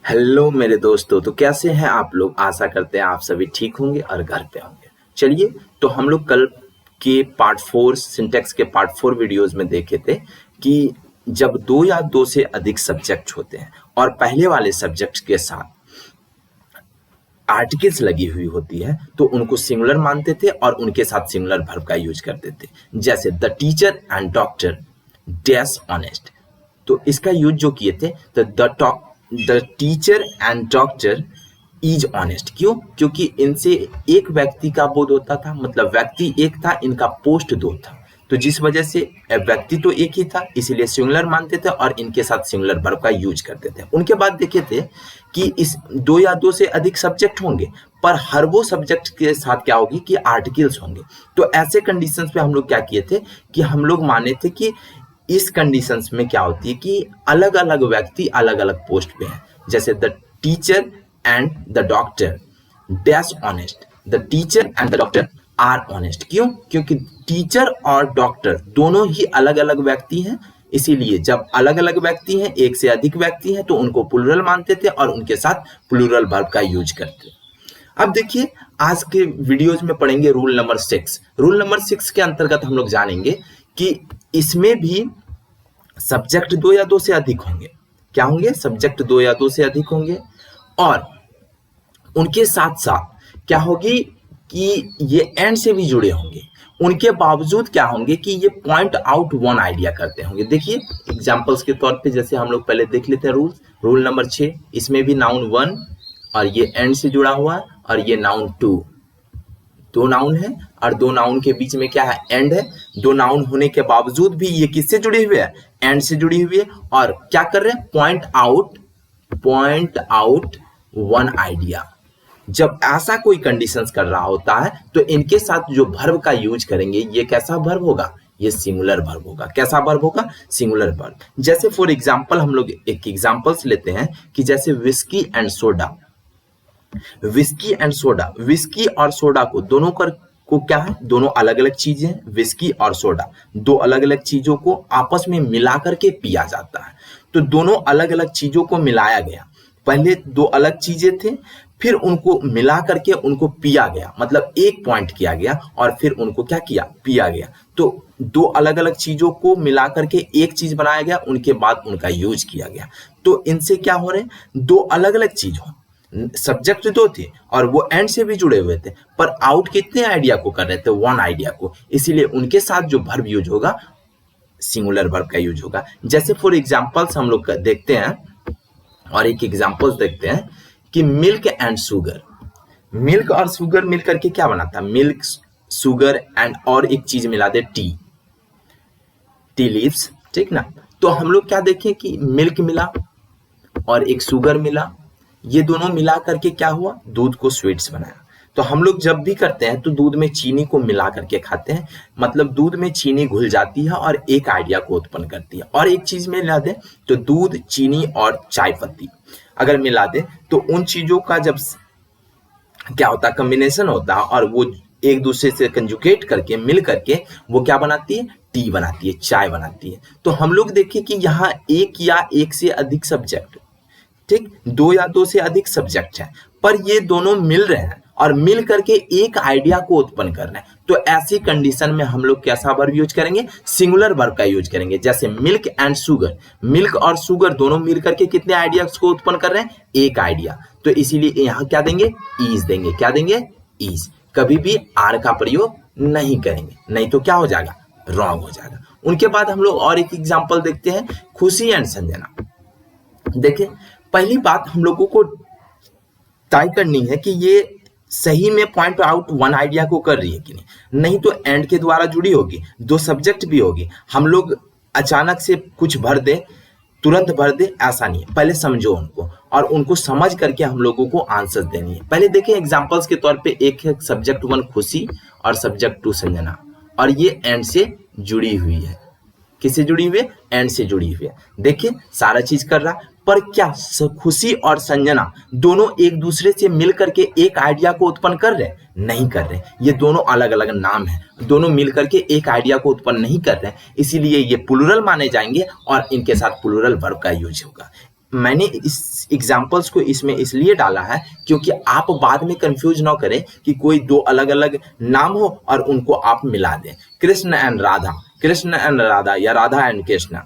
Hello मेरे दोस्तों, तो कैसे हैं आप लोग। आशा करते हैं आप सभी ठीक होंगे और घर पे होंगे। चलिए, तो हम लोग कल के पार्ट 4 सिंटेक्स के पार्ट 4 वीडियोस में देखे थे कि जब दो या दो से अधिक सब्जेक्ट होते हैं और पहले वाले सब्जेक्ट के साथ आर्टिकल्स लगी हुई होती है तो उनको सिंगुलर मानते थे और उनके साथ सिंगुलर वर्ब का यूज करते थे। जैसे the teacher and doctor dash honest, तो इसका यूज जो किए थे तो the teacher and doctor is honest. क्यों? क्योंकि इनसे एक व्यक्ति का बोध होता था, मतलब व्यक्ति एक था, इनका पोस्ट दो था, तो जिस वजह से व्यक्ति तो एक ही था, इसीलिए सिंगुलर मानते थे और इनके साथ सिंगुलर वर्ब का यूज करते थे। उनके बाद देखे थे कि इस दो या दो से अधिक सब्जेक्ट होंगे, पर हर वो सब्जेक्ट के साथ क्या होगी कि आर्टिकल्स होंगे। तो ऐसे कंडीशंस पे हम लोग क्या किए थे कि हम लोग माने थे कि इस कंडीशंस में क्या होती है कि अलग अलग व्यक्ति अलग अलग पोस्ट पे हैं। जैसे the teacher and the doctor dash honest, the teacher and the doctor R honest. क्यों? क्योंकि टीचर और डॉक्टर दोनों ही अलग अलग व्यक्ति हैं, इसीलिए जब अलग अलग व्यक्ति हैं, एक से अधिक व्यक्ति हैं, तो उनको प्लूरल मानते थे और उनके साथ प्लूरल वर्ब का यूज करते। अब देखिए, आज के वीडियोज में पढ़ेंगे रूल नंबर 6। रूल नंबर 6 के अंतर्गत हम लोग जानेंगे कि इसमें भी सब्जेक्ट दो या दो से अधिक होंगे। क्या होंगे? सब्जेक्ट दो या दो से अधिक होंगे और उनके साथ साथ क्या होगी कि ये एंड से भी जुड़े होंगे। उनके बावजूद क्या होंगे कि ये पॉइंट आउट वन आइडिया करते होंगे। देखिए एग्जांपल्स के तौर पे, जैसे हम लोग पहले देख लेते हैं रूल नंबर 6। इसमें भी नाउन 1 और ये एंड से जुड़ा हुआ है और ये नाउन 2, दो नाउन है और दो नाउन के बीच में क्या है? एंड है। दो नाउन होने के बावजूद भी ये किससे जुड़ी हुई है? एंड से जुड़ी हुई है। और क्या कर रहे हैं? Point out one idea. जब ऐसा कोई कंडीशंस कर रहा होता है तो इनके साथ जो वर्ब का यूज करेंगे, ये कैसा वर्ब होगा? ये सिंगुलर वर्ब होगा। कैसा वर्ब होगा? Singular verb. जैसे फॉर एग्जाम्पल हम लोग एक एग्जाम्पल्स लेते हैं कि जैसे whisky and soda. Whisky and soda, whisky और सोडा को दोनों को क्या है? दोनों अलग अलग चीजें हैं। विस्की और सोडा दो अलग अलग चीजों को आपस में मिला करके पिया जाता है। तो दोनों अलग अलग चीजों को मिलाया गया। पहले दो अलग चीजें थे, फिर उनको मिला करके उनको पिया गया, मतलब एक पॉइंट किया गया और फिर उनको क्या किया? पिया गया। तो दो अलग अलग चीजों को मिला करके एक चीज बनाया गया, उनके बाद उनका यूज किया गया। तो इनसे क्या हो रहे हैं? दो अलग अलग चीज हो, सब्जेक्ट दो थे और वो एंड से भी जुड़े हुए थे, पर आउट कितने आइडिया को कर रहे थे? वन आइडिया को। इसीलिए उनके साथ जो वर्ब यूज होगा, सिंगुलर वर्ब का यूज होगा। जैसे फॉर एग्जांपल्स हम लोग देखते हैं और एक एग्जांपल्स देखते हैं कि मिल्क एंड शुगर। मिल्क और शुगर मिल करके क्या बनाता है? मिल्क, शुगर एंड और एक चीज मिला दे, टी लीव्स, ठीक ना। तो हम लोग क्या देखें कि मिल्क मिला और एक शुगर मिला, ये दोनों मिला करके क्या हुआ? दूध को स्वीट्स बनाया। तो हम लोग जब भी करते हैं तो दूध में चीनी को मिला करके खाते हैं, मतलब दूध में चीनी घुल जाती है और एक आइडिया को उत्पन्न करती है। और एक चीज में मिला दे तो दूध, चीनी और चाय पत्ती अगर मिला दे तो उन चीजों का जब क्या होता है? कॉम्बिनेशन होता है और वो एक दूसरे से कंजुगेट करके मिल करके वो क्या बनाती है? टी बनाती है, चाय बनाती है। तो हम लोग देखें कि यहाँ एक या एक से अधिक सब्जेक्ट, ठीक, दो या दो से अधिक सब्जेक्ट है, पर ये दोनों मिल रहे हैं और मिल करके एक आइडिया को उत्पन्न कर रहे हैं। तो ऐसी कंडीशन में हम लोग कैसा वर्ब यूज करेंगे? सिंगुलर वर्ब का यूज करेंगे। जैसे मिल्क एंड शुगर, मिल्क और शुगर दोनों मिल करके कितने आइडियाज को उत्पन्न कर रहे हैं? एक आइडिया। तो इसीलिए यहाँ क्या देंगे? ईज देंगे। क्या देंगे? ईज। कभी भी आर का प्रयोग नहीं करेंगे, नहीं तो क्या हो जाएगा? रॉन्ग हो जाएगा। उनके बाद हम लोग और एक एग्जाम्पल देखते हैं, खुशी एंड संजना। देखिए, पहली बात हम लोगों को तय करनी है कि ये सही में पॉइंट आउट वन आइडिया को कर रही है कि नहीं तो एंड के द्वारा जुड़ी होगी, दो सब्जेक्ट भी होगी। हम लोग अचानक से कुछ भर दे, तुरंत भर दे, ऐसा नहीं है। पहले समझो उनको और उनको समझ करके हम लोगों को आंसर देनी है। पहले देखें एग्जांपल्स के तौर पे, एक है सब्जेक्ट 1 खुशी और सब्जेक्ट 2 संजना, और ये एंड से जुड़ी हुई है। किससे जुड़ी हुई है? एंड से जुड़ी हुई है। देखिए सारा चीज कर रहा, पर क्या खुशी और संजना दोनों एक दूसरे से मिल करके एक आइडिया को उत्पन्न कर रहे हैं? नहीं कर रहे। ये दोनों अलग अलग नाम हैं, दोनों मिल करके एक आइडिया को उत्पन्न नहीं कर रहे हैं, इसीलिए ये प्लूरल माने जाएंगे और इनके साथ प्लूरल वर्ब का यूज होगा। मैंने इस एग्जाम्पल्स को इसमें इसलिए डाला है क्योंकि आप बाद में कंफ्यूज ना करें कि कोई दो अलग अलग नाम हो और उनको आप मिला दें, कृष्ण एंड राधा या राधा एंड कृष्ण,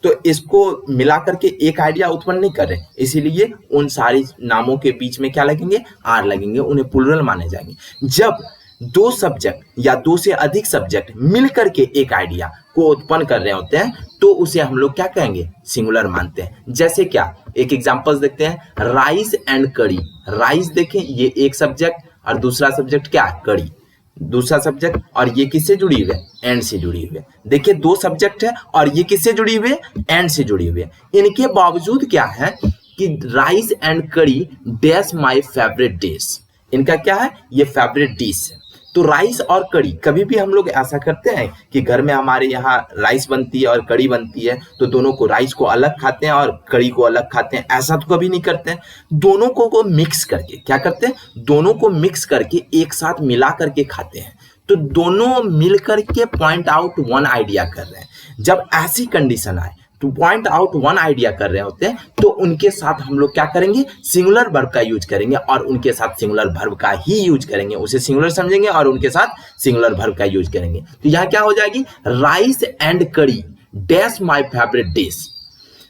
तो इसको मिला करके एक आइडिया उत्पन्न नहीं कर रहे, इसीलिए उन सारी नामों के बीच में क्या लगेंगे, आर लगेंगे, उन्हें प्लूरल माने जाएंगे। जब दो सब्जेक्ट या दो से अधिक सब्जेक्ट मिल करके एक आइडिया को उत्पन्न कर रहे होते हैं तो उसे हम लोग क्या कहेंगे, सिंगुलर मानते हैं। जैसे क्या, एक एग्जांपल देखते हैं, राइस एंड कड़ी। राइस देखें, ये एक सब्जेक्ट और दूसरा सब्जेक्ट क्या है, कड़ी, दूसरा सब्जेक्ट, और ये किससे जुड़ी हुई है, एंड से जुड़ी हुई है। देखिए दो सब्जेक्ट है और ये किससे जुड़ी हुई है, एंड से जुड़ी हुई है। इनके बावजूद क्या है कि राइस एंड कड़ी डैश माय फेवरेट डिश, इनका क्या है, ये फेवरेट डिश है। तो राइस और कड़ी, कभी भी हम लोग ऐसा करते हैं कि घर में हमारे यहाँ राइस बनती है और कड़ी बनती है तो दोनों को, राइस को अलग खाते हैं और कड़ी को अलग खाते हैं, ऐसा तो कभी नहीं करते हैं। दोनों को मिक्स करके क्या करते हैं, दोनों को मिक्स करके एक साथ मिला करके खाते हैं। तो दोनों मिल करके पॉइंट आउट वन आइडिया कर रहे हैं। जब ऐसी कंडीशन आए two point out one idea कर रहे होते हैं तो उनके साथ हम लोग क्या करेंगे, सिंगुलर वर्ब का यूज करेंगे और उनके साथ सिंगुलर वर्ब का ही यूज करेंगे, उसे सिंगुलर समझेंगे और उनके साथ सिंगुलर वर्ब का यूज करेंगे। तो यहाँ क्या हो जाएगी, राइस एंड कड़ी डैश माय फेवरेट डिश।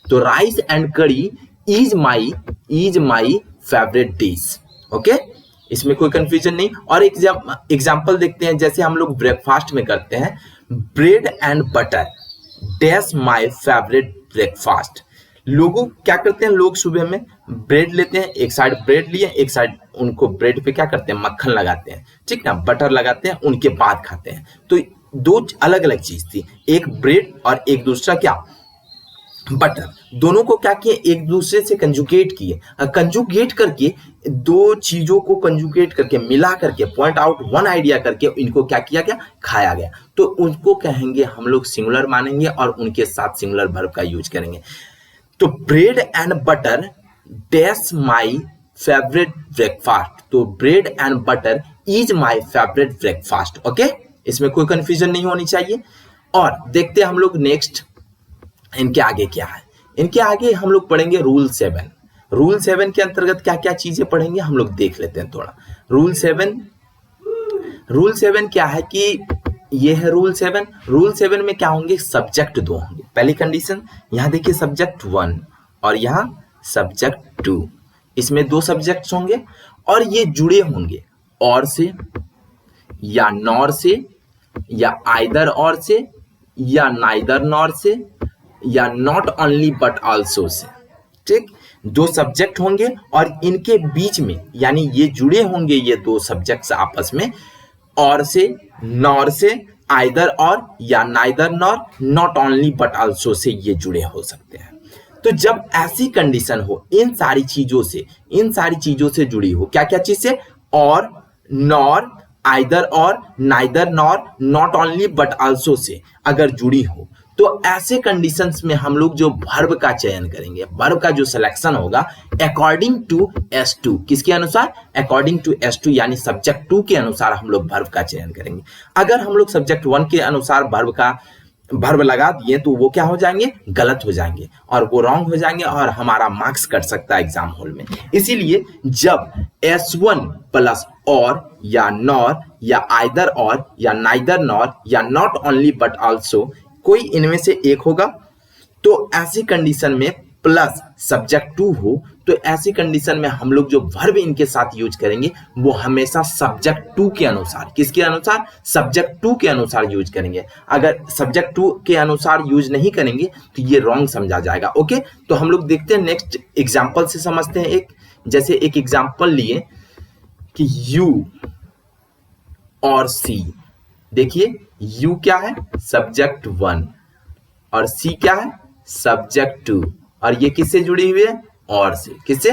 तो राइस एंड कड़ी is my favourite dish. Okay, इसमें कोई कंफ्यूजन नहीं। और एग्जाम्पल देखते हैं, जैसे हम लोग ब्रेकफास्ट में करते हैं, bread and butter dash my favourite breakfast. लोगों क्या करते हैं, लोग सुबह में ब्रेड लेते हैं, एक साइड ब्रेड लिए, एक साइड उनको ब्रेड पे क्या करते हैं, मक्खन लगाते हैं, ठीक ना, बटर लगाते हैं, उनके बाद खाते हैं। तो दो अलग अलग चीज थी, एक ब्रेड और एक दूसरा क्या, बटर। दोनों को क्या किए, एक दूसरे से कंजुगेट किए, कंजुगेट करके दो चीजों को कंजुगेट करके मिला करके पॉइंट आउट वन आइडिया करके इनको क्या किया गया, खाया गया। तो उनको कहेंगे हम लोग सिंगुलर मानेंगे और उनके साथ सिंगुलर वर्ब का यूज करेंगे। तो bread and butter dash my favourite breakfast. तो bread and butter is my favourite breakfast. Okay, इसमें कोई कंफ्यूजन नहीं होनी चाहिए। और देखते हैं हम लोग नेक्स्ट इनके आगे क्या है। इनके आगे हम लोग पढ़ेंगे रूल 7। रूल 7 के अंतर्गत क्या क्या चीजें पढ़ेंगे हम लोग देख लेते हैं थोड़ा। रूल 7 क्या है कि ये है रूल 7। रूल 7 में क्या होंगे, सब्जेक्ट दो होंगे। पहली कंडीशन यहाँ देखिए, सब्जेक्ट 1 और यहाँ सब्जेक्ट 2, इसमें दो सब्जेक्ट्स होंगे और ये जुड़े होंगे और से या नॉर से या आइदर और से या नाइदर नॉर से या नॉट ओनली बट आल्सो से। ठीक, दो सब्जेक्ट होंगे और इनके बीच में यानी ये जुड़े होंगे ये दो सब्जेक्ट्स आपस में, और से, नॉर से, आइदर और या neither nor, not only but also से ये जुड़े हो सकते हैं। तो जब ऐसी कंडीशन हो, इन सारी चीजों से जुड़ी हो, क्या क्या चीज से, और, नॉर, आइदर और, neither nor, not only but also से अगर जुड़ी हो, तो ऐसे कंडीशंस में हम लोग जो वर्ब का चयन करेंगे, वर्ब का जो सिलेक्शन होगा अकॉर्डिंग टू S2, किसके अनुसार, अकॉर्डिंग टू S2 यानी सब्जेक्ट 2 के अनुसार हम लोग वर्ब का चयन करेंगे। अगर हम लोग सब्जेक्ट 1 के अनुसार वर्ब लगा दिए तो वो क्या हो जाएंगे, गलत हो जाएंगे और वो रॉन्ग हो जाएंगे और हमारा मार्क्स कट सकता है एग्जाम हॉल में। इसीलिए जब S1 प्लस और या नॉर या आइदर और या नाइदर नॉर या नॉट ओनली बट आल्सो कोई इनमें से एक होगा, तो ऐसी कंडीशन में प्लस सब्जेक्ट 2 हो, तो ऐसी कंडीशन में हम लोग जो वर्ब इनके साथ यूज करेंगे वो हमेशा सब्जेक्ट 2 के अनुसार, किसके अनुसार, सब्जेक्ट 2 के अनुसार यूज करेंगे। अगर सब्जेक्ट 2 के अनुसार यूज नहीं करेंगे तो ये रॉन्ग समझा जाएगा। ओके, तो हम लोग देखते हैं नेक्स्ट एग्जाम्पल से समझते हैं। एक जैसे एक एग्जाम्पल लिए कि यू और सी। देखिए यू क्या है, सब्जेक्ट 1 और सी क्या है, सब्जेक्ट 2, और ये किससे जुड़ी हुई है, और से। किससे,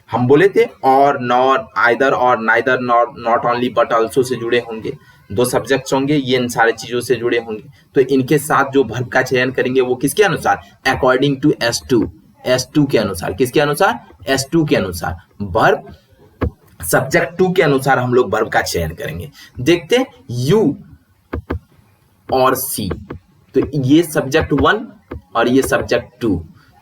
हम बोले थे और, नॉर, आइदर और, neither nor, not only but also से जुड़े होंगे। दो सब्जेक्ट्स होंगे, ये इन सारी चीजों से जुड़े होंगे, तो इनके साथ जो वर्ब का चयन करेंगे वो किसके अनुसार, अकॉर्डिंग टू S2 के अनुसार। किसके अनुसार, S2 के अनुसार। वर्ब सब्जेक्ट 2 के अनुसार हम लोग वर्ब का चयन करेंगे। देखते हैं यू और सी, तो ये सब्जेक्ट 1 और ये सब्जेक्ट 2।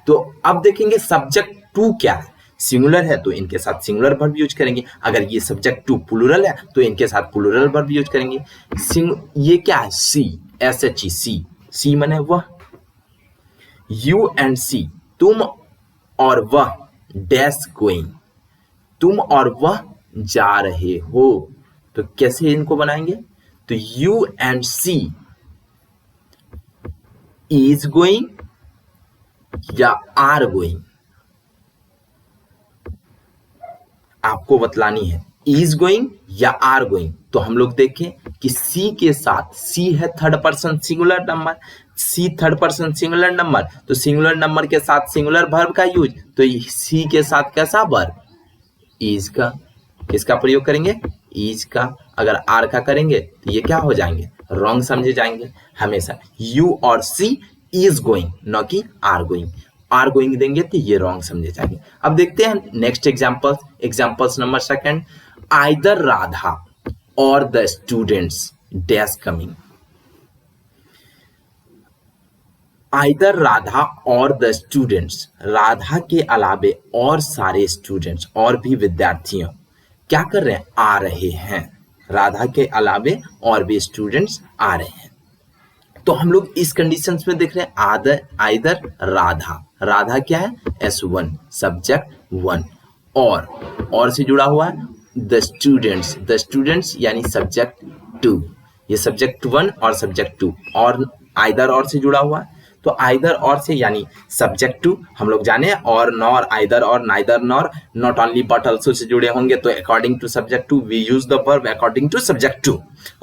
तो अब देखेंगे सब्जेक्ट टू क्या है, सिंगुलर है तो इनके साथ सिंगुलर वर्ब यूज करेंगे। अगर ये सब्जेक्ट टू प्लूरल है तो इनके साथ प्लूरल वर्ब यूज करेंगे। ये क्या है, सी, SHE, सी, सी माने वह। यू एंड सी, तुम और वह, डैश गोइंग, तुम और वह जा रहे हो। तो कैसे इनको बनाएंगे, तो you and she is going या आर गोइंग, आपको बतलानी है, इज गोइंग या आर गोइंग। तो हम लोग देखें कि सी के साथ, सी है थर्ड पर्सन सिंगुलर नंबर, सी थर्ड पर्सन सिंगुलर नंबर, तो सिंगुलर नंबर के साथ सिंगुलर वर्ब का यूज, तो सी के साथ कैसा वर्ब, इज का, किसका प्रयोग करेंगे, इज का। अगर आर का करेंगे तो ये क्या हो जाएंगे, रॉन्ग समझे जाएंगे हमेशा। यू और सी इज गोइंग, न कि आर गोइंग, आर गोइंग देंगे तो ये रॉन्ग समझे जाएंगे। अब देखते हैं next examples number second, either Radha or the students dash coming. Either Radha or the students, Radha के अलावे और सारे स्टूडेंट्स, और भी विद्यार्थियों क्या कर रहे हैं, आ रहे हैं। राधा के अलावे और भी स्टूडेंट्स आ रहे हैं। तो हम लोग इस कंडीशंस में देख रहे हैं आइदर राधा, राधा क्या है, S1 सब्जेक्ट 1, और से जुड़ा हुआ है द स्टूडेंट्स यानी सब्जेक्ट 2, ये सब्जेक्ट 1 और सब्जेक्ट 2, और आइदर और से जुड़ा हुआ है। तो आइदर और से यानी सब्जेक्ट 2 हम लोग जाने, और नॉर, आइदर और, neither nor, not only but also से जुड़े होंगे। तो according to subject 2 we use the verb according to subject 2।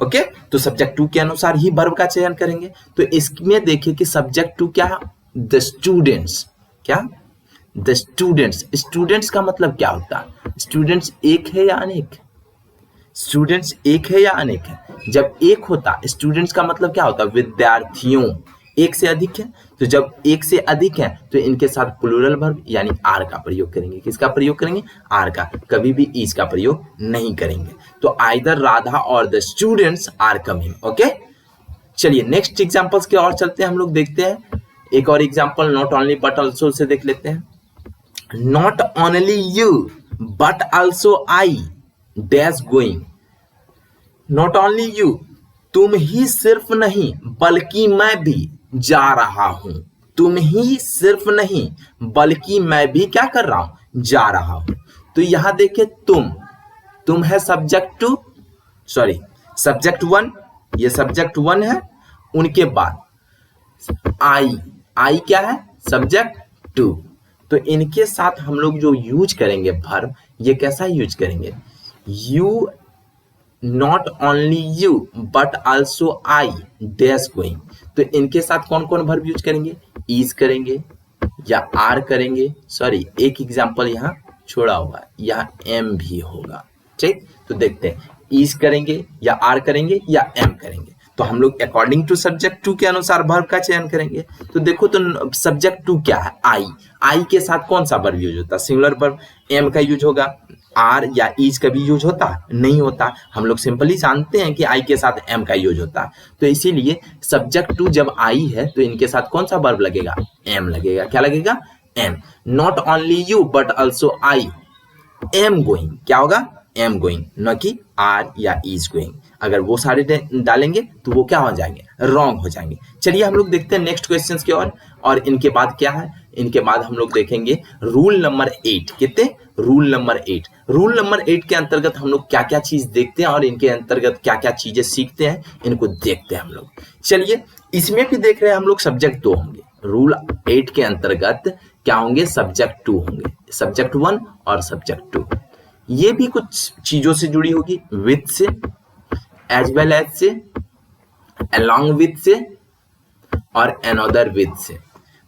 Okay, तो सब्जेक्ट 2 के अनुसार ही वर्ब का चयन करेंगे। तो इसमें देखिए कि सब्जेक्ट 2 क्या है, द स्टूडेंट्स, क्या, द स्टूडेंट्स का मतलब क्या होता है, स्टूडेंट्स एक है या अनेक, स्टूडेंट्स एक है या अनेक है। जब एक होता, स्टूडेंट्स का मतलब क्या होता है, विद्यार्थियों, एक से अधिक है। तो जब एक से अधिक है तो इनके साथ प्लूरल वर्ब यानी आर का प्रयोग करेंगे। किसका प्रयोग करेंगे, आर का, कभी भी इज का प्रयोग नहीं करेंगे। तो either Radha or the students are coming. Okay, चलिए नेक्स्ट एग्जांपल्स के और चलते हैं, हम लोग देखते हैं एक और example, not only but also से देख लेते हैं। Not only you but also I dash going. Not only you, तुम ही सिर्फ नहीं बल्कि मैं भी जा रहा हूं। तुम ही सिर्फ नहीं बल्कि मैं भी क्या कर रहा हूं, जा रहा हूं। तो यहां देखिए तुम है सब्जेक्ट 2, सॉरी सब्जेक्ट 1, ये सब्जेक्ट 1 है। उनके बाद आई क्या है, सब्जेक्ट 2। तो इनके साथ हम लोग जो यूज करेंगे वर्ब, ये कैसा यूज करेंगे, you, not only you but also I dash going. तो इनके साथ कौन कौन वर्ब यूज करेंगे, इज करेंगे या आर करेंगे, सॉरी एक एग्जांपल यहाँ छोड़ा हुआ है, यहाँ एम भी होगा। ठीक, तो देखते हैं इज करेंगे या आर करेंगे या एम करेंगे। तो हम लोग अकॉर्डिंग टू सब्जेक्ट 2 के अनुसार वर्ब का चयन करेंगे। तो देखो तो सब्जेक्ट 2 क्या है, आई के साथ कौन सा वर्ब यूज होता है, सिंगुलर वर्ब, एम का यूज होगा। आर या इज का भी यूज होता नहीं होता, हम लोग सिंपली जानते हैं कि आई के साथ एम का यूज होता है। तो इसीलिए सब्जेक्ट 2 जब आई है तो इनके साथ कौन सा वर्ब लगेगा, एम लगेगा। क्या लगेगा, am. Not only you but also I am going, क्या होगा, एम गोइंग, न कि आर या इज गोइंग। अगर वो सारे डालेंगे तो वो क्या हो जाएंगे, रॉन्ग हो जाएंगे। चलिए हम लोग देखते हैं नेक्स्ट क्वेश्चंस की ओर, और इनके बाद क्या है, इनके बाद हम लोग देखेंगे रूल नंबर 8। कितने, रूल नंबर 8। रूल नंबर 8 के अंतर्गत हम लोग क्या क्या चीज देखते हैं और इनके अंतर्गत क्या क्या चीजें सीखते हैं, इनको देखते हैं हम लोग। चलिए इसमें भी देख रहे हैं हम लोग सब्जेक्ट 2 होंगे, रूल 8 के अंतर्गत क्या होंगे, सब्जेक्ट 2 होंगे, सब्जेक्ट 1 और सब्जेक्ट 2। ये भी कुछ चीजों से जुड़ी होगी, विथ से, एज वेल एज से, along with से, और another with से।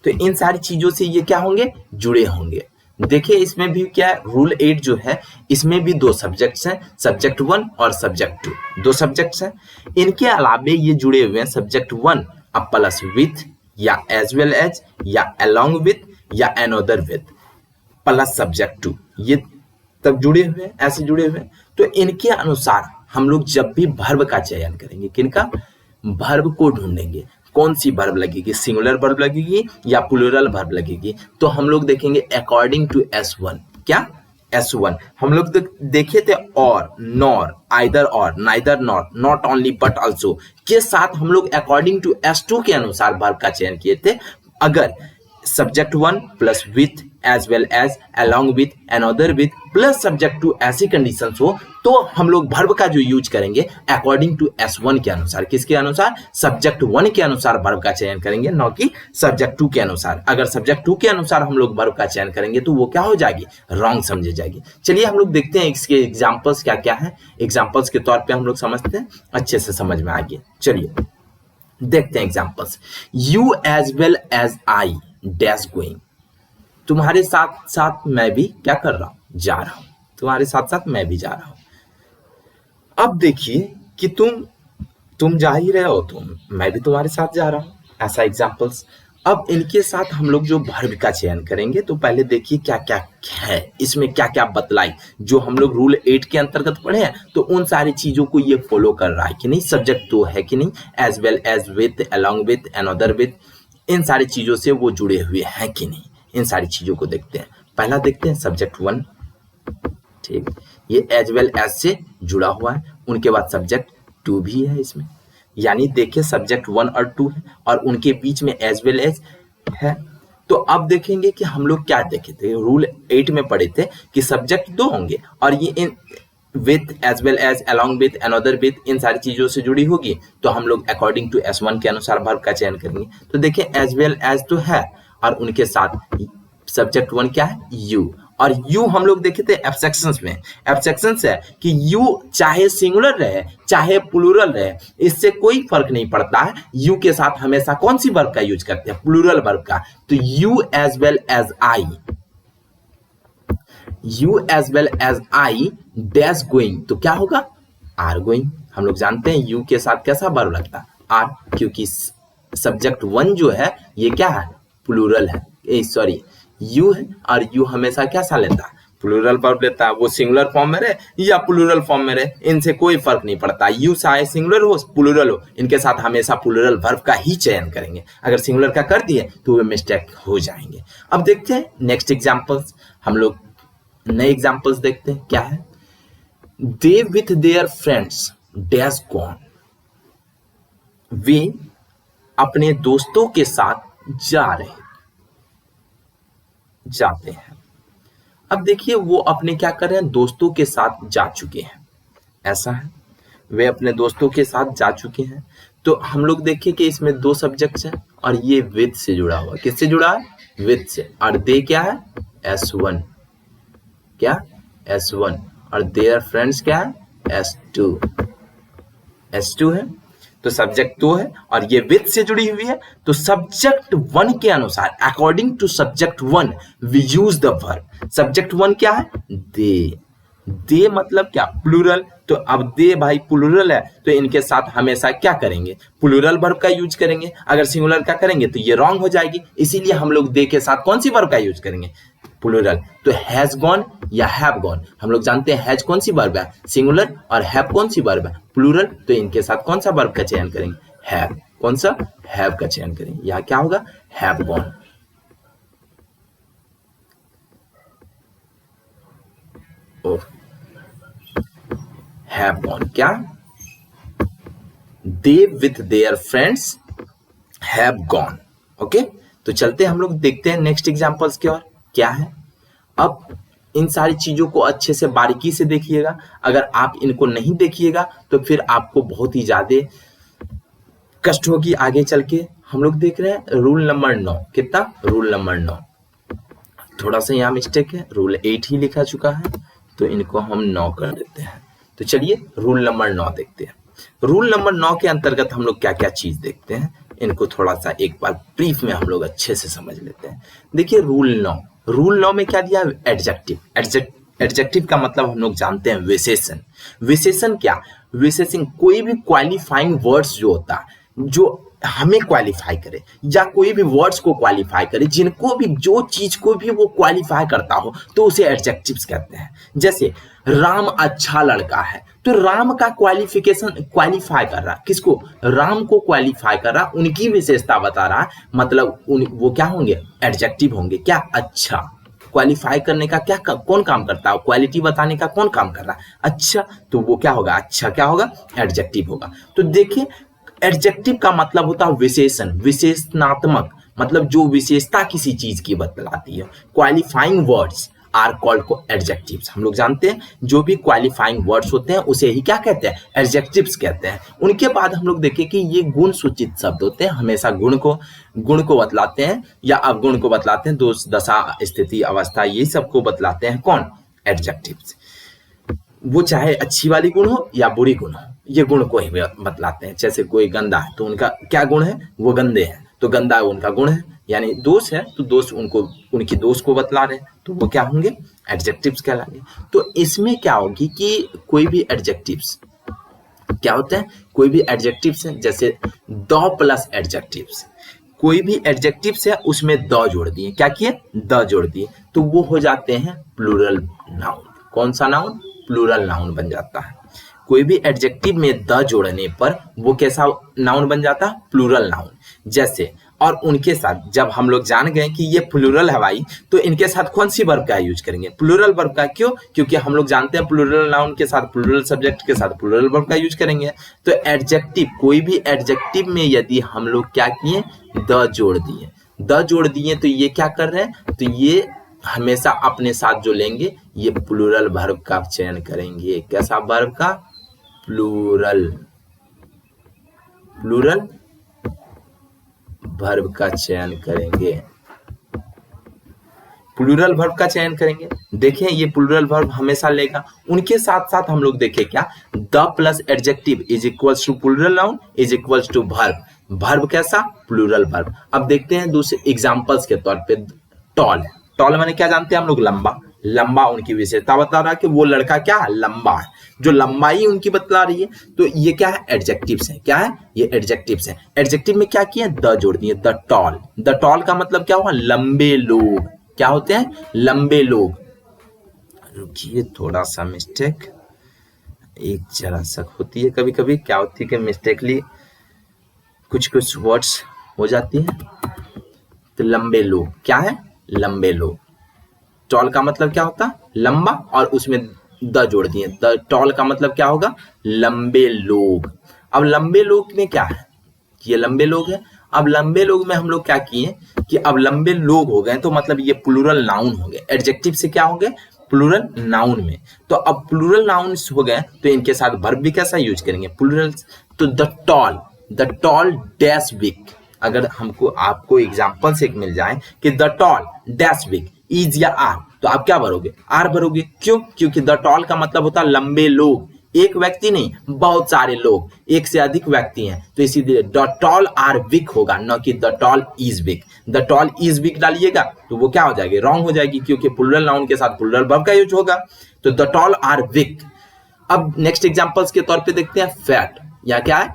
तो इन सारी चीजों से ये क्या होंगे, जुड़े होंगे। देखिए इसमें भी क्या है, रूल 8 जो है इसमें भी 2 सब्जेक्ट्स हैं, सब्जेक्ट 1 और सब्जेक्ट 2, 2 सब्जेक्ट्स हैं। इनके अलावे ये जुड़े हुए हैं सब्जेक्ट 1 अब प्लस विथ या एज वेल एज या along with या another with प्लस सब्जेक्ट 2, ये तब जुड़े हुए हैं, ऐसे जुड़े हुए हैं। तो इनके अनुसार हम लोग जब भी वर्ब का चयन करेंगे, किनका, वर्ब को ढूंढेंगे, कौन सी वर्ब लगेगी, सिंगुलर वर्ब लगेगी या प्लूरल वर्ब लगेगी। तो हम लोग देखेंगे अकॉर्डिंग टू S1, क्या S1 हम लोग देखे थे, और नॉर, आइदर और, neither nor, not only but also के साथ हम लोग अकॉर्डिंग टू S2 के अनुसार वर्ब का चयन किए थे। अगर subject 1 plus with as well as along with another with plus subject 2 ऐसी कंडीशंस हो तो हम लोग वर्ब का जो यूज करेंगे अकॉर्डिंग टू S1 के अनुसार, किसके अनुसार, सब्जेक्ट 1 के अनुसार वर्ब का चयन करेंगे, न कि सब्जेक्ट 2 के अनुसार। अगर सब्जेक्ट 2 के अनुसार हम लोग वर्ब का चयन करेंगे तो वो क्या हो जाएगी, रॉन्ग समझी जाएगी। चलिए हम लोग देखते हैं इसके एग्जाम्पल्स क्या क्या है, एग्जाम्पल्स के तौर पर हम लोग समझते हैं, अच्छे से समझ में आ गया। चलिए देखते हैं examples. You as well as I dash going, तुम्हारे साथ साथ मैं भी क्या कर रहा हूं, जा रहा हूं, तुम्हारे साथ साथ मैं भी जा रहा हूं। अब देखिए कि तुम जा ही रहे हो, मैं भी तुम्हारे साथ जा रहा हूं, ऐसा एग्जाम्पल्स। अब इनके साथ हम लोग जो वर्ब का चयन करेंगे तो पहले देखिए क्या क्या है इसमें, क्या क्या बतलाई जो हम लोग रूल 8 के अंतर्गत पढ़े हैं, तो उन सारी चीजों को ये फॉलो कर रहा है कि नहीं, सब्जेक्ट 2 है कि नहीं, as well as with, along with, another with, इन सारी चीजों से वो जुड़े हुए हैं कि नहीं, इन सारी चीजों को देखते हैं। पहला देखते हैं सब्जेक्ट 1, ठीक, ये एज वेल एज से जुड़ा हुआ है, उनके बाद सब्जेक्ट 2 भी है इसमें, यानी देखिए सब्जेक्ट 1 और 2 है और उनके बीच में एज वेल एज है। तो अब देखेंगे कि हम लोग क्या देखे थे, रूल 8 में पढ़े थे कि सब्जेक्ट 2 होंगे और ये इन with, as well as, along with, another with, इन सारी चीजों से जुड़ी होगी, तो हम लोग अकॉर्डिंग टू S1 के अनुसार वर्ब का चयन करेंगे। तो देखिए एज वेल एज तो है और उनके साथ सब्जेक्ट 1 क्या है, यू, और यू हम लोग देखे थे एब्स्ट्रैक्शंस में, एब्स्ट्रैक्शंस है कि यू चाहे सिंगुलर रहे चाहे प्लूरल रहे, इससे कोई फर्क नहीं पड़ता है, यू के साथ हमेशा कौन सी वर्ब का यूज करते हैं, प्लूरल वर्ब का। तो you as well as I, you as well as I dash going, तो क्या होगा, आर गोइंग। हम लोग जानते हैं यू के साथ कैसा वर्ब लगता है, आर, क्योंकि सब्जेक्ट 1 जो है ये क्या है, प्लूरल है, सॉरी यू है, और यू हमेशा कैसा लेता है, प्लूरल वर्ब लेता है, वो सिंगुलर फॉर्म में रहे या प्लूरल फॉर्म में रहे, इनसे कोई फर्क नहीं पड़ता, यू चाहे सिंगुलर हो प्लूरल हो, इनके साथ हमेशा प्लूरल वर्ब का ही चयन करेंगे। अगर सिंगुलर का कर दिए तो वे मिस्टेक हो जाएंगे। अब देखते हैं नेक्स्ट एग्जाम्पल्स, हम लोग नए एग्जाम्पल्स देखते हैं क्या है। They with their friends dash gone, वे अपने दोस्तों के साथ जाते हैं। अब देखिए वो अपने क्या कर रहे हैं, दोस्तों के साथ जा चुके हैं, ऐसा है, वे अपने दोस्तों के साथ जा चुके हैं। तो हम लोग देखिए कि इसमें 2 सब्जेक्ट्स हैं और ये विथ से जुड़ा हुआ, किससे जुड़ा है, विथ से, और दे क्या है, S1, क्या S1, और देयर फ्रेंड्स क्या है, S2 है। तो सब्जेक्ट 2 है और ये विथ से जुड़ी हुई है, तो सब्जेक्ट 1 के अनुसार according to subject 1 we use the verb. Subject 1 क्या है, दे मतलब क्या, प्लूरल, तो अब दे भाई प्लूरल है तो इनके साथ हमेशा क्या करेंगे, प्लूरल वर्ब का यूज करेंगे। अगर सिंगुलर का करेंगे तो ये रॉन्ग हो जाएगी, इसीलिए हम लोग दे के साथ कौन सी वर्ब का यूज करेंगे, प्लूरल। तो हैज गॉन या हैव गॉन, हम लोग जानते हैं हैज कौन सी वर्ब है, सिंगुलर, और हैव कौन सी वर्ब है, प्लूरल, तो इनके साथ कौन सा वर्ब का चयन करेंगे, हैव, कौन सा, हैव का चयन करेंगे। यहाँ क्या होगा, हैव गॉन। हैव गॉन क्या, they with their friends have gone. Okay, तो चलते हम लोग देखते हैं नेक्स्ट एग्जांपल्स की ओर, क्या है। अब इन सारी चीजों को अच्छे से बारीकी से देखिएगा, अगर आप इनको नहीं देखिएगा तो फिर आपको बहुत ही ज्यादा कष्ट होगी आगे चल के। हम लोग देख रहे हैं रूल नंबर 9, कितना, रूल नंबर 9, थोड़ा सा यहाँ मिस्टेक है, रूल 8 ही लिखा चुका है तो इनको हम 9 कर देते हैं। तो चलिए रूल नंबर 9 देखते हैं। रूल नंबर 9 के अंतर्गत हम लोग क्या क्या चीज देखते हैं, इनको थोड़ा सा एक बार ब्रीफ में हम लोग अच्छे से समझ लेते हैं। देखिए रूल 9 में क्या दिया, एडजेक्टिव। एडजेक्टिव का मतलब हम लोग जानते हैं विशेषण। विशेषण क्या, विशेषण कोई भी क्वालिफाइंग वर्ड्स जो होता है, जो हमें क्वालिफाई करे या कोई भी वर्ड्स को क्वालिफाई करे, जिनको भी जो चीज को भी वो क्वालिफाई करता हो तो उसे एडजेक्टिव्स कहते हैं। जैसे राम अच्छा लड़का है, तो राम का क्वालिफिकेशन क्वालिफाई कर रहा, किसको? राम को क्वालिफाई कर रहा, उनकी विशेषता बता रहा, मतलब वो क्या होंगे? एडजेक्टिव होंगे। क्या? अच्छा। क्वालिफाई करने का क्या कौन काम करता है? क्वालिटी बताने का कौन काम कर रहा है? अच्छा। तो वो क्या होगा? अच्छा क्या होगा? एडजेक्टिव होगा। तो देखिए, एडजेक्टिव का मतलब होता है विशेषण, विशेषणात्मक, मतलब जो विशेषता किसी चीज की बतलाती है। क्वालिफाइंग वर्ड्स आर कॉल्ड को एडजेक्टिव्स। हम लोग जानते हैं जो भी क्वालिफाइंग वर्ड्स होते हैं उसे ही क्या कहते हैं? एडजेक्टिव्स कहते हैं। उनके बाद हम लोग देखें कि ये गुण सूचित शब्द होते हैं, हमेशा गुण को बतलाते हैं या अवगुण को बतलाते हैं, दोष, दशा, स्थिति, अवस्था, ये सब को बतलाते हैं कौन? एडजेक्टिव्स। वो चाहे अच्छी वाली गुण हो या बुरी गुण हो, ये गुण को ही बतलाते हैं। जैसे कोई गंदा है तो उनका क्या गुण है? वो गंदे हैं, तो गंदा उनका गुण है। यानी दोष है तो दोष उनकी दोष को बतला रहे हैं, तो वो क्या होंगे? एडजेक्टिव्स कहलाएंगे। तो इसमें क्या होगी कि कोई भी एडजेक्टिव्स क्या होते हैं? कोई भी एडजेक्टिव्स है, जैसे द प्लस एडजेक्टिव्स, कोई भी एडजेक्टिव्स है उसमें द जोड़ दिए, क्या किए? द जोड़ दिए, तो वो हो जाते हैं प्लूरल नाउन। कौन सा नाउन? प्लूरल नाउन बन जाता है। कोई भी एडजेक्टिव में द जोड़ने पर वो कैसा नाउन बन जाता? Plural noun. जैसे, और उनके साथ जब हम लोग जान गए कि ये प्लूरल है भाई, तो इनके साथ कौन सी वर्ब का यूज करेंगे? प्लूरल वर्ब का। क्यों? क्योंकि हम लोग जानते हैं प्लूरल नाउन के साथ, प्लूरल सब्जेक्ट के साथ प्लूरल वर्ब का यूज करेंगे। तो एडजेक्टिव, कोई भी एडजेक्टिव में यदि हम लोग क्या किए? द जोड़ दिए, तो ये क्या कर रहे हैं? तो ये हमेशा अपने साथ जो लेंगे ये प्लूरल वर्ब का चयन करेंगे। कैसा वर्ब का? प्लूरल वर्ब का चयन करेंगे। प्लूरल वर्ब का चयन करेंगे। देखें, ये प्लूरल वर्ब हमेशा लेगा। उनके साथ साथ हम लोग देखें क्या? The plus adjective is equals to plural noun is equals to verb. Verb कैसा? Plural verb. अब देखते हैं दूसरे एग्जांपल्स के तौर पे। टॉल माने क्या जानते हैं हम लोग? लंबा उनकी विशेषता बता रहा है कि वो लड़का क्या है? लंबा है, जो लंबाई उनकी बतला रही है। तो ये क्या है? एडजेक्टिव्स है। क्या है? ये एडजेक्टिव्स है। एडजेक्टिव में क्या किया? द जोड़ दिए, द टॉल का मतलब क्या हुआ? लंबे लोग। क्या होते हैं? लंबे लोग। रुकिए, थोड़ा सा मिस्टेक, एक जरा सा होती है कभी कभी, क्या होती है कि मिस्टेकली कुछ वर्ड्स हो जाती है। तो लंबे लोग क्या है? लंबे लोग। टॉल का मतलब क्या होता? लंबा, और उसमें द जोड़ दिए, द टॉल का मतलब क्या होगा? लंबे लोग। अब लंबे लोग में क्या है? ये लंबे लोग है। अब लंबे लोग में हम लोग क्या किए कि अब लंबे लोग हो गए, तो मतलब ये प्लूरल नाउन हो गए। एडजेक्टिव से क्या हो गए? प्लूरल नाउन में। तो अब प्लूरल नाउन हो गए, तो इनके साथ वर्ब भी कैसा यूज करेंगे? प्लूरल। तो द टॉल डैश बिग। अगर हमको आपको एग्जांपल से मिल जाए कि the tall dash big is या आर, तो आप क्या भरोगे? आर भरोगे। क्यों? क्योंकि द टॉल का मतलब होता है लंबे लोग, एक व्यक्ति नहीं, बहुत सारे लोग, एक से अधिक व्यक्ति हैं, तो इसीलिए द टॉल आर बिग होगा, न कि the tall is big. The tall is big डालिएगा तो वो क्या हो जाएगी? रॉन्ग हो जाएगी, क्योंकि प्लूरल नाउन के साथ प्लूरल वर्ब का यूज होगा। तो द टॉल आर बिग। अब नेक्स्ट एग्जांपल्स के तौर पे देखते हैं फैट। या क्या है?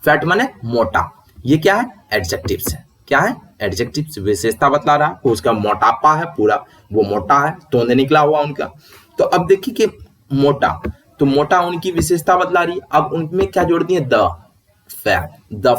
फैट माने मोटा। ये क्या है? एडजेक्टिव्स है। क्या है? एडजेक्टिव्स। विशेषता बतला रहा है, उसका मोटापा है, पूरा वो मोटा है, तोंदे निकला हुआ उनका। तो अब देखिए कि मोटा, तो मोटा उनकी विशेषता बतला रही है। अब उनमें क्या जोड़ दिए? द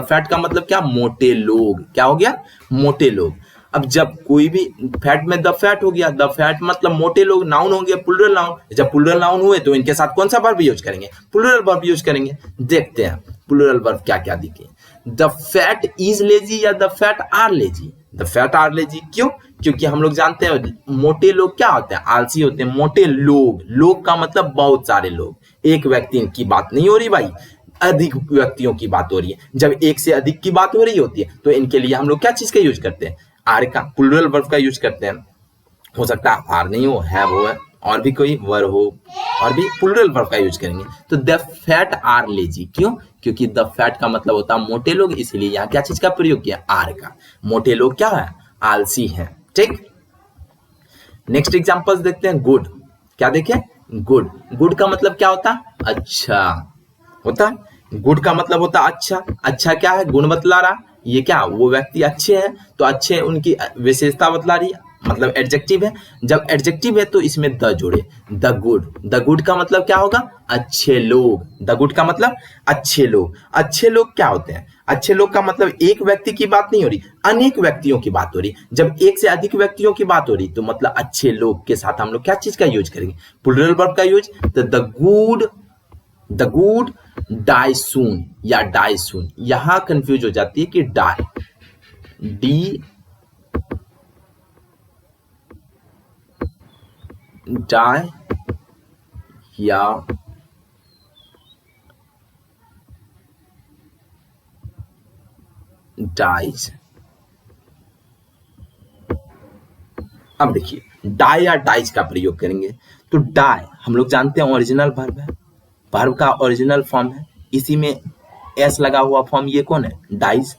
फैट का मतलब क्या? मोटे लोग। क्या हो गया? मोटे लोग। अब जब कोई भी फैट में द फैट हो गया, द फैट मतलब मोटे लोग, नाउन हो गया, प्लूरल नाउन। जब प्लूरल नाउन हुए तो इनके साथ कौन सा वर्ब यूज करेंगे? प्लूरल वर्ब यूज करेंगे। देखते हैं प्लूरल वर्ब क्या क्या दिखे। द फैट इज लेजी या the fat are lazy? The fat are lazy. क्यों? क्योंकि हम लोग जानते हैं मोटे लोग क्या होते हैं? आलसी होते हैं। मोटे लोग का मतलब बहुत सारे लोग, एक व्यक्ति की बात नहीं हो रही भाई, अधिक व्यक्तियों की बात हो रही है। जब एक से अधिक की बात हो रही होती है तो इनके लिए हम लोग क्या चीज का यूज करते हैं? आर का, प्लूरल वर्ब का यूज करते हैं। हो सकता है आर नहीं हो, है वो है, और भी कोई वर्ब हो, और भी प्लूरल वर्ब का यूज करेंगे। तो द फैट आर लेजी। क्यों? क्योंकि द फैट का मतलब होता है मोटे लोग, इसलिए यहाँ क्या चीज का प्रयोग किया? आर का। मोटे लोग क्या है? आलसी हैं। ठीक। नेक्स्ट एग्जांपल्स देखते हैं। गुड। क्या देखें? गुड का मतलब क्या होता है? अच्छा होता है। गुड का मतलब होता है अच्छा, अच्छा क्या है, गुण बतला रहा, ये क्या वो व्यक्ति अच्छे हैं तो अच्छे उनकी विशेषता बतला रही है, मतलब एडजेक्टिव है। जब एडजेक्टिव है तो इसमें द जोड़े, द गुड। द गुड का मतलब क्या होगा, अच्छे लोग। द गुड का मतलब अच्छे लोग। अच्छे लोग क्या होते हैं, अच्छे लोग का मतलब एक व्यक्ति की बात नहीं हो रही, अनेक व्यक्तियों की बात हो रही। जब एक से अधिक व्यक्तियों की बात हो रही तो मतलब अच्छे लोग के साथ हम लोग क्या चीज का यूज करेंगे, प्लूरल वर्ब का यूज। तो द गुड डाई सून या डाई सून, यहां कंफ्यूज हो जाती है कि डाई, डी डाई या डाइज। अब देखिए डाई या डाइज का प्रयोग करेंगे तो डाई हम लोग जानते हैं ओरिजिनल वर्ब है, वर्ब का ओरिजिनल फॉर्म है, इसी में एस लगा हुआ फॉर्म, ये कौन है, डाइज।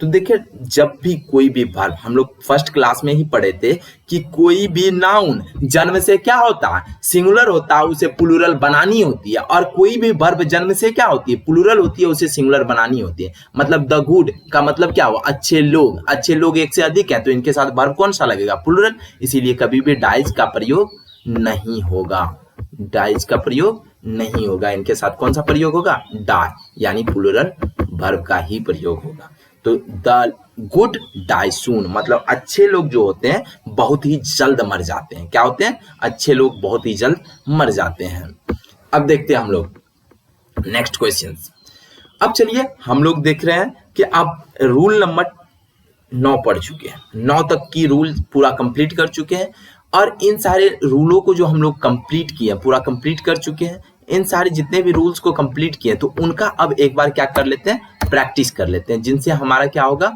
तो देखिए जब भी कोई भी वर्ब, हम लोग फर्स्ट क्लास में ही पढ़े थे कि कोई भी नाउन जन्म से क्या होता है, सिंगुलर होता है, उसे प्लूरल बनानी होती है। और कोई भी वर्ब जन्म से क्या होती है, प्लूरल होती है, उसे सिंगुलर बनानी होती है। मतलब द गुड का मतलब क्या हुआ, अच्छे लोग। अच्छे लोग एक से अधिक हैं तो इनके साथ वर्ब कौन सा लगेगा, प्लूरल। इसीलिए कभी भी डाइज का प्रयोग नहीं होगा, डाइज का प्रयोग नहीं होगा। इनके साथ कौन सा प्रयोग होगा, डाई, यानी प्लूरल वर्ब का ही प्रयोग होगा। तो द गुड डाई सून मतलब अच्छे लोग जो होते हैं बहुत ही जल्द मर जाते हैं। क्या होते हैं, अच्छे लोग बहुत ही जल्द मर जाते हैं। अब देखते हैं हम लोग नेक्स्ट क्वेश्चन। अब चलिए हम लोग देख रहे हैं कि आप रूल नंबर 9 पढ़ चुके हैं, 9 तक की रूल पूरा कंप्लीट कर चुके हैं। और इन सारे रूलों को जो हम लोग कंप्लीट किए, पूरा कंप्लीट कर चुके हैं, इन सारे जितने भी रूल्स को कंप्लीट किए तो उनका अब एक बार क्या कर लेते हैं, प्रैक्टिस कर लेते हैं, जिनसे हमारा क्या होगा,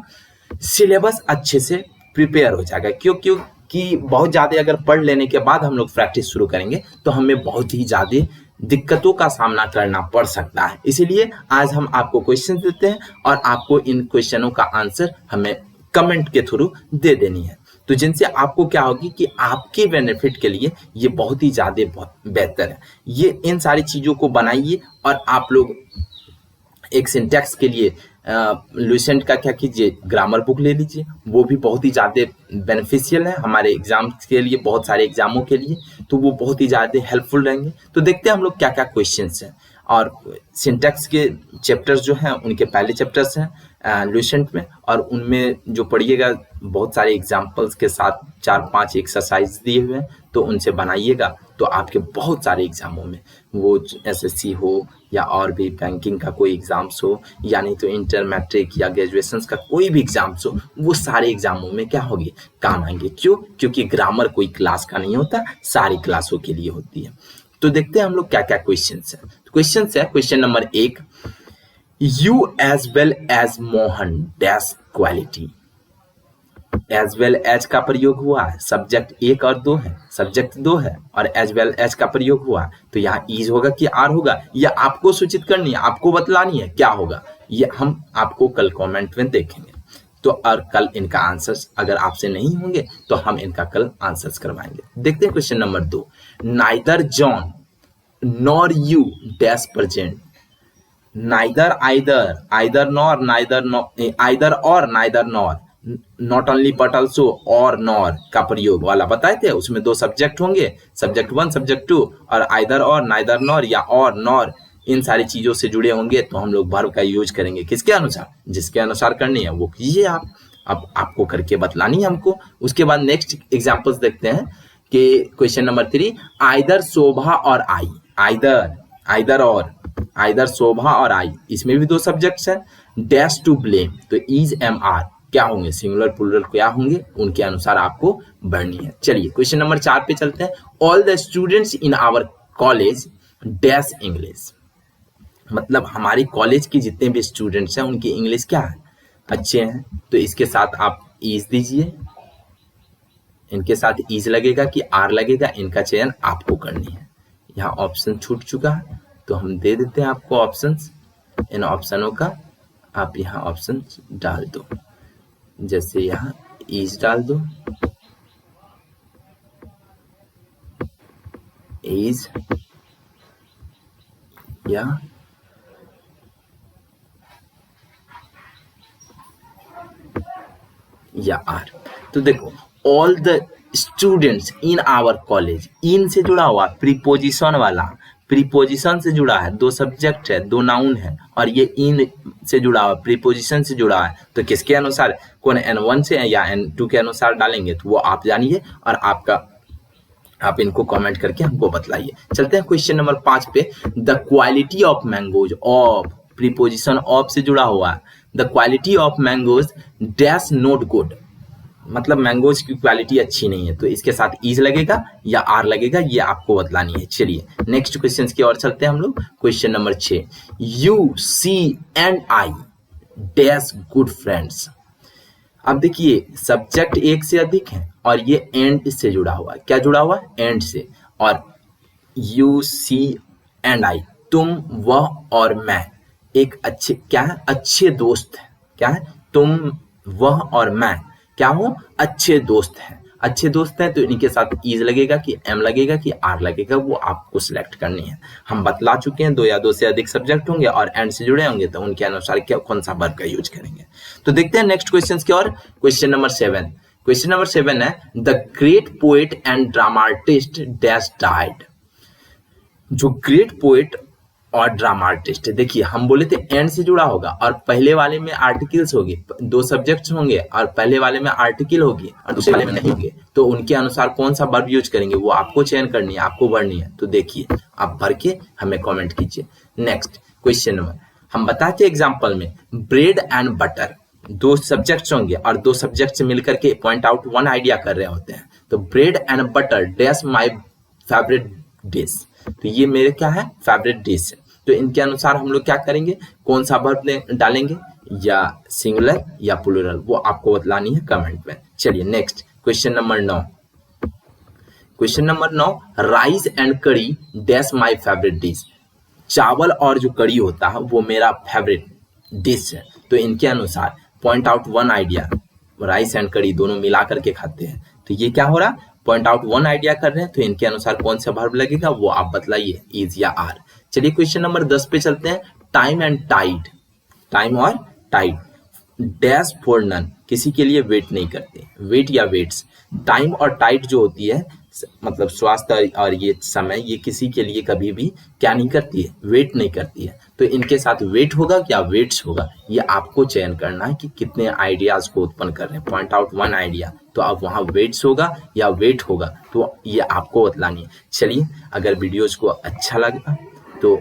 सिलेबस अच्छे से प्रिपेयर हो जाएगा। क्यों, क्योंकि बहुत ज़्यादा अगर पढ़ लेने के बाद हम लोग प्रैक्टिस शुरू करेंगे तो हमें बहुत ही ज़्यादा दिक्कतों का सामना करना पड़ सकता है। इसीलिए आज हम आपको क्वेश्चन देते हैं और आपको इन क्वेश्चनों का आंसर हमें कमेंट के थ्रू दे देनी है। तो जिनसे आपको क्या होगी कि आपके बेनिफिट के लिए ये बहुत ही ज़्यादा बेहतर है। ये इन सारी चीज़ों को बनाइए और आप लोग एक सिंटैक्स के लिए लुसेंट का क्या कीजिए, ग्रामर बुक ले लीजिए, वो भी बहुत ही ज़्यादा बेनिफिशियल है हमारे एग्जाम्स के लिए, बहुत सारे एग्जामों के लिए, तो वो बहुत ही ज़्यादा हेल्पफुल रहेंगे। तो देखते हैं हम लोग क्या क्या क्वेश्चंस हैं। और सिंटैक्स के चैप्टर्स जो हैं उनके पहले चैप्टर्स हैं लुसेंट में, और उनमें जो पढ़िएगा बहुत सारे एग्जाम्पल्स के साथ 4-5 एक्सरसाइज दिए हुए हैं, तो उनसे बनाइएगा तो आपके बहुत सारे एग्जामों में, वो एसएससी हो या और भी बैंकिंग का कोई एग्जाम्स हो, या नहीं तो इंटर मैट्रिक या ग्रेजुएशन का कोई भी एग्जाम्स हो, वो सारे एग्जामों में क्या होगी, काम आएंगे। क्यों, क्योंकि ग्रामर कोई क्लास का नहीं होता, सारी क्लासों के लिए होती है। तो देखते हैं हम लोग क्या क्या क्वेश्चन है। क्वेश्चन है question number 1, you as well as Mohan dash quality. As well as का प्रयोग हुआ है, सब्जेक्ट 1 और 2 है, सब्जेक्ट 2 है और एज वेल एज का प्रयोग हुआ है, तो यहाँ इज होगा कि आर होगा, ये आपको सूचित करनी है, आपको बतलानी है क्या होगा, ये हम आपको कल कमेंट में देखेंगे। तो और कल इनका आंसर्स अगर आपसे नहीं होंगे तो हम इनका कल आंसर्स करवाएंगे। देखते हैं question number 2, neither John nor you dash present. Neither either, either nor, neither either और neither nor, not only but also और नॉर का प्रयोग वाला बताए थे, उसमें 2 सब्जेक्ट होंगे, सब्जेक्ट 1 सब्जेक्ट 2, और आइदर और, नाइदर नॉर या और नॉर, इन सारी चीजों से जुड़े होंगे तो हम लोग वर्ब का यूज करेंगे किसके अनुसार, जिसके अनुसार करनी है वो कीजिए आप। अब आपको करके बतलानी है हमको। उसके बाद नेक्स्ट एग्जांपल्स देखते हैं कि क्वेश्चन नंबर 3, आइदर शोभा और आई, आइदर, आइदर और, आइदर शोभा और आई, इसमें भी 2 सब्जेक्ट्स हैं, डैश टू ब्लेम, तो इज एम आर क्या होंगे, सिंगुलर प्लूरल क्या होंगे, उनके अनुसार आपको बढ़नी है। चलिए क्वेश्चन नंबर 4 पे चलते हैं, all the students in our college dash English. मतलब हमारी कॉलेज के जितने भी स्टूडेंट्स हैं उनकी इंग्लिश क्या है, अच्छे हैं, तो इसके साथ आप इज दीजिए, इनके साथ इज लगेगा कि आर लगेगा, इनका चयन आपको करनी है। यहाँ ऑप्शन छूट चुका है तो हम दे देते हैं आपको ऑप्शंस, इन ऑप्शनों का आप यहाँ ऑप्शन डाल दो, जैसे यहाँ इज डाल दो, इज या या आर? तो देखो, all the students in our college, इन से जुड़ा हुआ प्रीपोजिशन वाला, प्रीपोजिशन से जुड़ा है, दो सब्जेक्ट है, दो नाउन है, और ये इन से जुड़ा हुआ, प्रीपोजिशन से जुड़ा है, तो किसके अनुसार, कौन N1 से या N2 के अनुसार डालेंगे, तो वो आप जानिए और आप इनको कमेंट करके हमको बतलाइए। चलते हैं क्वेश्चन नंबर 5 पे। The quality of mangoes, of preposition of से जुड़ा हुआ है, the quality of mangoes dash not good, मतलब मैंगोज की क्वालिटी अच्छी नहीं है, तो इसके साथ इज लगेगा या आर लगेगा, ये आपको बतलानी है। चलिए नेक्स्ट क्वेश्चन की ओर चलते हैं हम लोग। Question number 6, you she and I dash good friends. अब देखिए, सब्जेक्ट एक से अधिक है और ये एंड से जुड़ा हुआ है, क्या जुड़ा हुआ है, एंड से, और यू सी एंड आई, तुम, वह और मैं एक अच्छे, क्या है, अच्छे दोस्त है, क्या है, तुम, वह और मैं क्या हो, अच्छे दोस्त हैं। अच्छे दोस्त हैं तो इनके साथ इज लगेगा कि एम लगेगा कि आर लगेगा, वो आपको सिलेक्ट करनी है। हम बतला चुके हैं, दो या दो से अधिक सब्जेक्ट होंगे और एंड से जुड़े होंगे तो उनके अनुसार क्या, कौन सा वर्ब का यूज करेंगे। तो देखते हैं नेक्स्ट क्वेश्चन की ओर। क्वेश्चन नंबर 7, क्वेश्चन नंबर 7 है, the great poet and dramatist dash died. जो ग्रेट पोएट और ड्रामा आर्टिस्ट, देखिए हम बोले थे एंड से जुड़ा होगा और पहले वाले में आर्टिकल्स होंगे, दो सब्जेक्ट्स होंगे और पहले वाले में आर्टिकल होगी और दूसरे वाले में नहीं होंगे, तो उनके अनुसार कौन सा वर्ब यूज करेंगे वो आपको चयन करनी है, आपको भरनी है। तो देखिए आप भर के हमें कमेंट कीजिए। नेक्स्ट क्वेश्चन नंबर, हम बताते एग्जाम्पल में, ब्रेड एंड बटर, दो सब्जेक्ट्स होंगे और दो सब्जेक्ट से मिलकर के पॉइंट आउट वन आइडिया कर रहे होते हैं। तो bread and butter dash my favourite dish, तो ये मेरे क्या है, फेवरेट डिश है। तो इनके अनुसार हम लोग क्या करेंगे, कौन सा वर्ब डालेंगे, या सिंगुलर या प्लूरल, वो आपको बतलानी है कमेंट में। चलिए next question number 9, question number 9, rice and करी डैश माय फेवरेट डिश। चावल और जो करी होता है वो मेरा फेवरेट डिश है। तो इनके अनुसार point out one idea, rice and करी दोनों मिला करके खाते हैं, तो ये क्या हो रहा, पॉइंट आउट वन आइडिया कर रहे हैं, तो इनके अनुसार कौन सा वर्ब लगेगा वो आप बतलाइए, इज या आर। चलिए क्वेश्चन नंबर 10 पे चलते हैं। टाइम एंड टाइड, टाइम और टाइड डैश फॉर नन, किसी के लिए वेट नहीं करते, वेट या वेट्स। टाइम और टाइड जो होती है, मतलब स्वास्थ्य और ये समय, ये किसी के लिए कभी भी क्या नहीं करती है, वेट नहीं करती है। तो इनके साथ वेट होगा क्या, वेट्स होगा, ये आपको चयन करना है कि कितने आइडियाज को उत्पन्न कर रहे हैं, पॉइंट आउट वन आइडिया, तो अब वहाँ वेट्स होगा या वेट होगा, तो ये आपको बतलानी है। चलिए अगर वीडियोज को अच्छा लगा, तो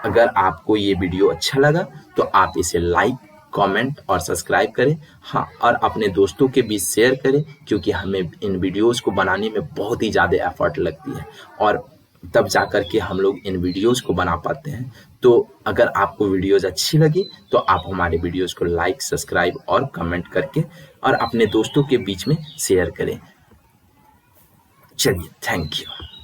अगर आपको ये वीडियो अच्छा लगा तो आप इसे लाइक, कमेंट और सब्सक्राइब करें, हाँ, और अपने दोस्तों के बीच शेयर करें, क्योंकि हमें इन वीडियोस को बनाने में बहुत ही ज़्यादा एफर्ट लगती है और तब जाकर के हम लोग इन वीडियोस को बना पाते हैं। तो अगर आपको वीडियोस अच्छी लगी तो आप हमारे वीडियोस को लाइक, सब्सक्राइब और कमेंट करके और अपने दोस्तों के बीच में शेयर करें। चलिए, थैंक यू।